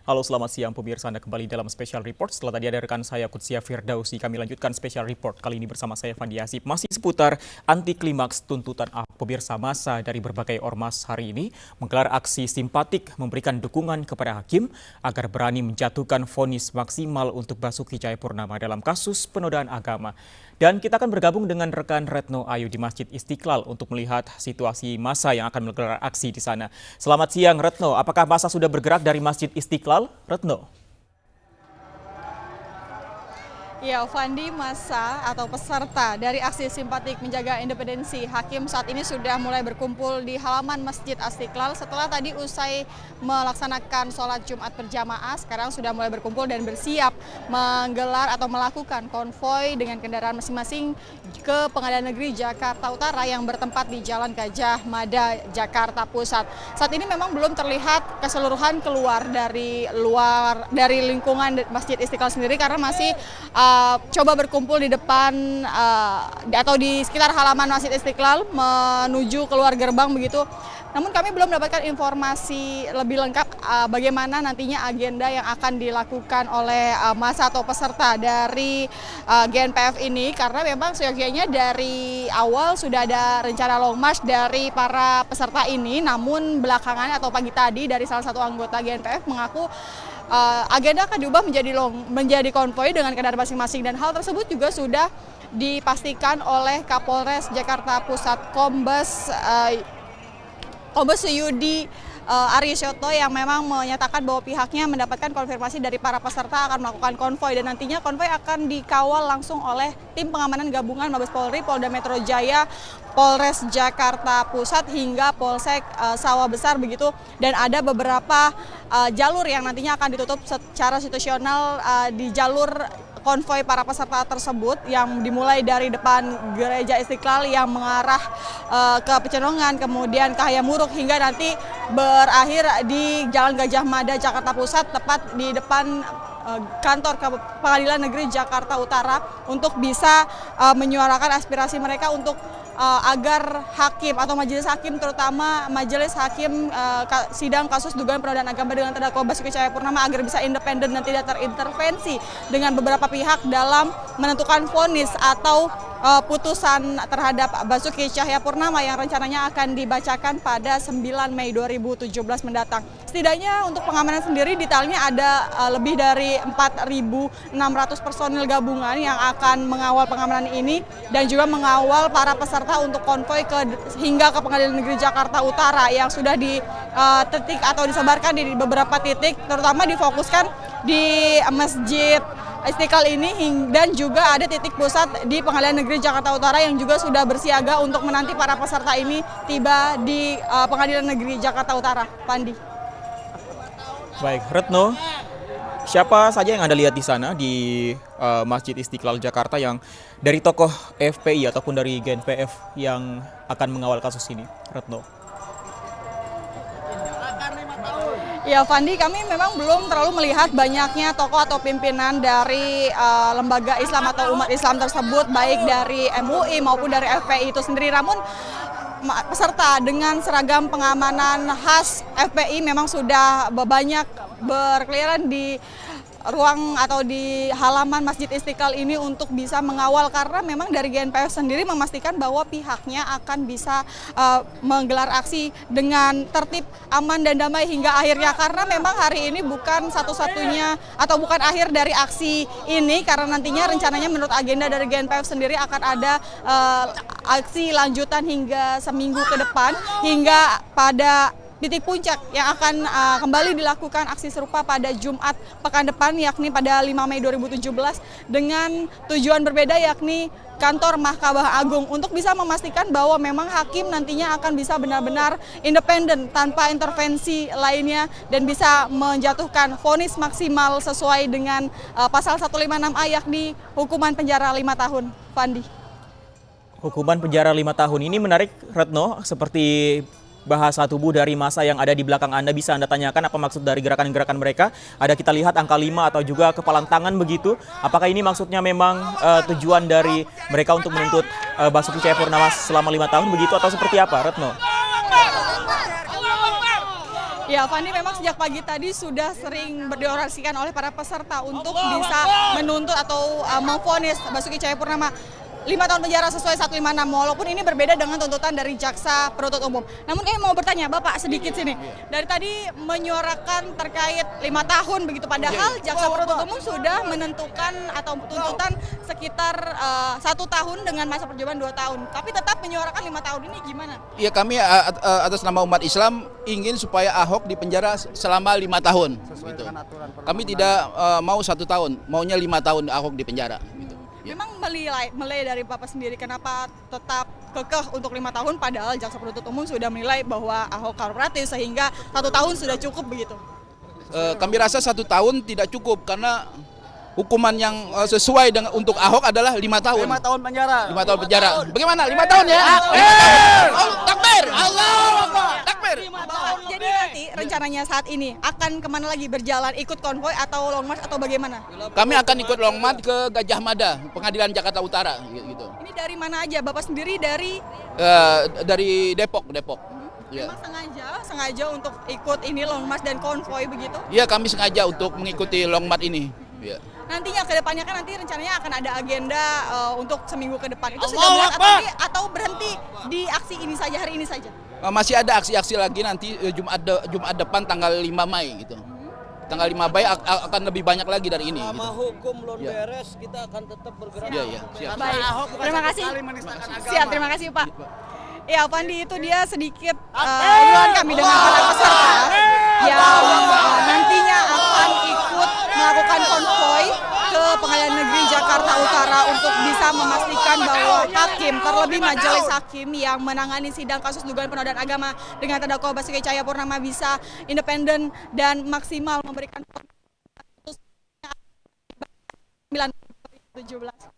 Halo, selamat siang pemirsa, Anda kembali dalam Special Report. Setelah tadi ada rekan saya Kutsia Firdausi, kami lanjutkan Special Report. Kali ini bersama saya Fandi Asip, masih seputar anti klimaks tuntutan Ahok. Pemirsa, massa dari berbagai ormas hari ini menggelar aksi simpatik memberikan dukungan kepada hakim agar berani menjatuhkan vonis maksimal untuk Basuki Cahayapurnama dalam kasus penodaan agama. Dan kita akan bergabung dengan rekan Retno Ayu di Masjid Istiqlal untuk melihat situasi massa yang akan menggelar aksi di sana. Selamat siang Retno, apakah massa sudah bergerak dari Masjid Istiqlal? Retno. Ya, Fandi, massa atau peserta dari aksi simpatik menjaga independensi hakim saat ini sudah mulai berkumpul di halaman Masjid Istiqlal setelah tadi usai melaksanakan sholat Jumat berjamaah. Sekarang sudah mulai berkumpul dan bersiap menggelar atau melakukan konvoi dengan kendaraan masing-masing ke Pengadilan Negeri Jakarta Utara yang bertempat di Jalan Gajah Mada, Jakarta Pusat. Saat ini memang belum terlihat keseluruhan keluar dari lingkungan Masjid Istiqlal sendiri karena masih coba berkumpul di depan atau di sekitar halaman Masjid Istiqlal menuju keluar gerbang begitu. Namun kami belum mendapatkan informasi lebih lengkap bagaimana nantinya agenda yang akan dilakukan oleh massa atau peserta dari GNPF ini, karena memang seyogyanya dari awal sudah ada rencana long march dari para peserta ini, namun belakangan atau pagi tadi dari salah satu anggota GNPF mengaku agenda akan diubah menjadi konvoi dengan kendaraan masing-masing, dan hal tersebut juga sudah dipastikan oleh Kapolres Jakarta Pusat Kombes Yudi Arisyoto yang memang menyatakan bahwa pihaknya mendapatkan konfirmasi dari para peserta akan melakukan konvoi, dan nantinya konvoi akan dikawal langsung oleh tim pengamanan gabungan Mabes Polri, Polda Metro Jaya, Polres Jakarta Pusat hingga Polsek Sawah Besar begitu, dan ada beberapa jalur yang nantinya akan ditutup secara situasional di jalur konvoi para peserta tersebut yang dimulai dari depan Gereja Istiqlal yang mengarah ke Pecenongan, kemudian ke Hayam Wuruk hingga nanti berakhir di Jalan Gajah Mada, Jakarta Pusat, tepat di depan kantor Pengadilan Negeri Jakarta Utara untuk bisa menyuarakan aspirasi mereka untuk agar hakim atau majelis hakim, terutama majelis hakim sidang kasus dugaan penodaan agama dengan terdakwa Basuki Cahayapurnama agar bisa independen dan tidak terintervensi dengan beberapa pihak dalam menentukan vonis atau putusan terhadap Basuki Cahayapurnama yang rencananya akan dibacakan pada 9 Mei 2017 mendatang. Setidaknya untuk pengamanan sendiri detailnya ada lebih dari 4.600 personil gabungan yang akan mengawal pengamanan ini dan juga mengawal para peserta untuk konvoi hingga ke Pengadilan Negeri Jakarta Utara yang sudah dititik atau disebarkan di beberapa titik, terutama difokuskan di Masjid Istiqlal ini, dan juga ada titik pusat di Pengadilan Negeri Jakarta Utara yang juga sudah bersiaga untuk menanti para peserta ini tiba di Pengadilan Negeri Jakarta Utara. Pandi. Baik, Retno, siapa saja yang Anda lihat di sana di Masjid Istiqlal Jakarta yang dari tokoh FPI ataupun dari GNPF yang akan mengawal kasus ini, Retno? Ya, Fandi, kami memang belum terlalu melihat banyaknya tokoh atau pimpinan dari lembaga Islam atau umat Islam tersebut, baik dari MUI maupun dari FPI itu sendiri. Namun peserta dengan seragam pengamanan khas FPI memang sudah banyak berkeliaran di ruang atau di halaman Masjid Istiqlal ini untuk bisa mengawal, karena memang dari GNPF sendiri memastikan bahwa pihaknya akan bisa menggelar aksi dengan tertib, aman dan damai hingga akhirnya, karena memang hari ini bukan satu-satunya atau bukan akhir dari aksi ini, karena nantinya rencananya menurut agenda dari GNPF sendiri akan ada aksi lanjutan hingga seminggu ke depan, hingga pada titik puncak yang akan kembali dilakukan aksi serupa pada Jumat pekan depan, yakni pada 5 Mei 2017 dengan tujuan berbeda, yakni kantor Mahkamah Agung, untuk bisa memastikan bahwa memang hakim nantinya akan bisa benar-benar independen tanpa intervensi lainnya dan bisa menjatuhkan vonis maksimal sesuai dengan pasal 156A, yakni hukuman penjara 5 tahun. Fandi. Hukuman penjara 5 tahun ini menarik, Retno, seperti bahasa tubuh dari massa yang ada di belakang Anda. Bisa Anda tanyakan apa maksud dari gerakan-gerakan mereka? Ada kita lihat angka 5 atau juga kepalan tangan begitu. Apakah ini maksudnya memang tujuan dari mereka untuk menuntut Basuki Cahayapurnama selama 5 tahun begitu, atau seperti apa, Retno? Ya, Fandi, memang sejak pagi tadi sudah sering berdiorasikan oleh para peserta untuk bisa menuntut atau memvonis Basuki Cahayapurnama 5 tahun penjara sesuai 156, walaupun ini berbeda dengan tuntutan dari jaksa penuntut umum. Namun kami mau bertanya Bapak sedikit sini. Dari tadi menyuarakan terkait 5 tahun begitu, padahal jaksa penuntut umum sudah menentukan atau tuntutan sekitar 1 tahun dengan masa percobaan 2 tahun. Tapi tetap menyuarakan 5 tahun ini gimana? Ya, kami atas nama umat Islam ingin supaya Ahok dipenjara selama 5 tahun. Gitu. Kami tidak mau 1 tahun, maunya 5 tahun Ahok dipenjara. Memang melai dari Bapak sendiri, kenapa tetap kekeh untuk 5 tahun padahal jaksa penuntut umum sudah menilai bahwa Ahok kooperatif sehingga 1 tahun sudah cukup begitu? Kami rasa 1 tahun tidak cukup karena hukuman yang sesuai dengan untuk Ahok adalah 5 tahun. 5 tahun penjara. 5 tahun penjara. Bagaimana? 5 tahun ya? Takbir! Allahu Akbar! Takbir! Jadi nanti rencananya saat ini akan kemana lagi, berjalan ikut konvoy atau long march atau bagaimana? Kami akan ikut long march ke Gajah Mada, Pengadilan Jakarta Utara gitu. Ini dari mana aja? Bapak sendiri dari Depok. Ya. Memang sengaja untuk ikut ini long march dan konvoy begitu? Iya, kami sengaja untuk mengikuti long march ini. Ya. Nantinya ke depannya kan nanti rencananya akan ada agenda untuk seminggu ke depan. Itu sudah bulan atau berhenti di aksi ini saja, hari ini saja? Masih ada aksi-aksi lagi nanti Jumat depan tanggal 5 Mei gitu. Tanggal 5 Mei akan lebih banyak lagi dari ini. Sama gitu. hukum belum beres, kita akan tetap bergerak. Iya, siap. Baik, terima kasih. Siap, terima kasih Pak. Ya, Pandi, itu dia sedikit obrolan kami dengan para peserta yang nantinya akan ikut melakukan konvoy ke Pengadilan Negeri Jakarta Utara untuk bisa memastikan bahwa hakim, terlebih majelis hakim yang menangani sidang kasus dugaan penodaan agama dengan terdakwa Basuki Cahayapurnama bisa independen dan maksimal memberikan putusan 9/2017.